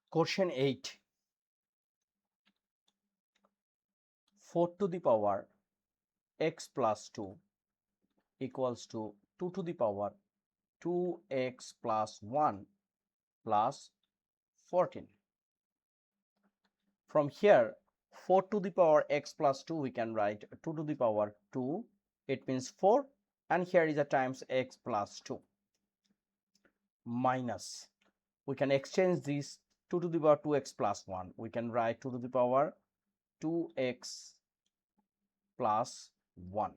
Question 8. 4 to the power x plus 2 equals to 2 to the power 2x plus 1 plus 14. From here, 4 to the power x plus 2, we can write 2 to the power 2. It means 4. And here is a times x plus 2. Minus. We can exchange this 2 to the power 2x plus 1. We can write 2 to the power 2x plus 1.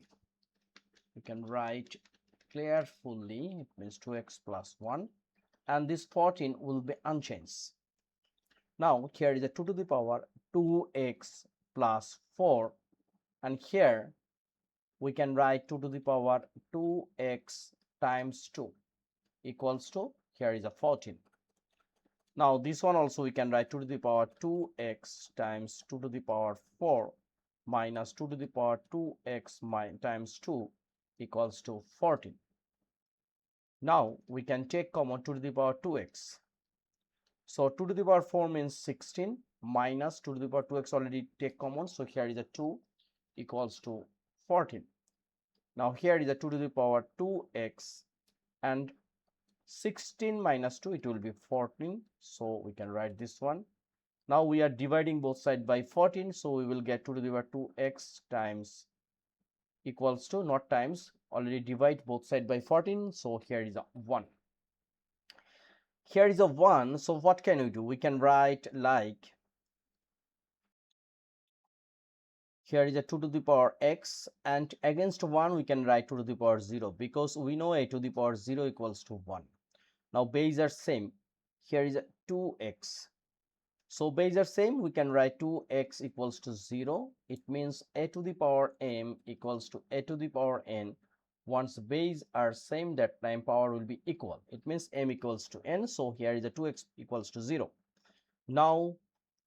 We can write carefully. It means 2x plus 1. And this 14 will be unchanged. Now here is a 2 to the power 2x plus 4, and here we can write 2 to the power 2x times 2 equals to, here is a 14. Now this one also we can write 2 to the power 2x times 2 to the power 4 minus 2 to the power 2x times 2 equals to 14. Now we can take common 2 to the power 2x. So 2 to the power 4 means 16 minus 2 to the power 2x already take common. So here is a 2 equals to 14. Now here is a 2 to the power 2x, and 16 minus 2, it will be 14. So we can write this one. Now we are dividing both sides by 14. So we will get 2 to the power 2x times equals to, not times, already divide both sides by 14. So here is a 1. Here is a 1, so what can we do? We can write like, here is a 2 to the power x, and against 1 we can write 2 to the power 0, because we know a to the power 0 equals to 1. Now base are same. Here is a 2x. So base are same, we can write 2x equals to 0. It means a to the power m equals to a to the power n. Once base are same, that time power will be equal. It means m equals to n. So here is a 2x equals to 0. Now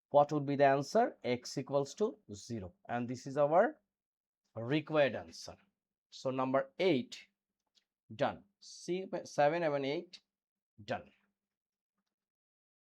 what would be the answer? X equals to 0. And this is our required answer. So number 8 done. 7 and 8 done.